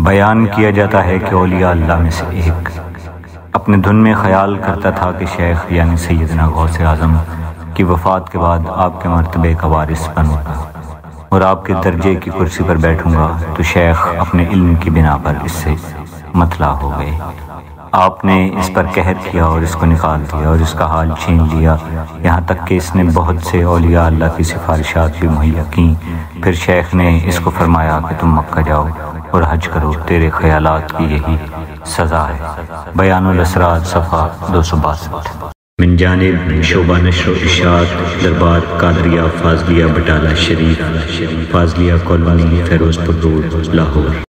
بیان کیا جاتا ہے کہ اولیاء اللہ میں سے ایک اپنے دھن میں خیال کرتا تھا کہ شیخ یعنی سیدنا غوث اعظم کی وفات کے بعد آپ کے مرتبے کا وارث بنوں گا اور آپ کے درجے کی کرسی پر بیٹھوں گا، تو شیخ اپنے علم کی بنا پر اس سے مطلع ہو گئے۔ آپ نے اس پر قہر کیا اور اس کو نکال دیا اور اس کا حال چھین لیا، یہاں تک کہ اس نے بہت سے اولیاء اللہ کی سفارشات بھی مہیا کیں۔ پھر شیخ نے اس کو فرمایا کہ تم مکہ جاؤ اور حج کرو، تیرے خیالات کی یہی سزا ہے۔ بیان الاسرار صفحہ 262۔ من جانب شعبہ نشر و اشاعت دربار قادریہ فاضلیہ بٹالہ شریف، فاضلیہ کالونی، فیروز پور روڈ، لاہور۔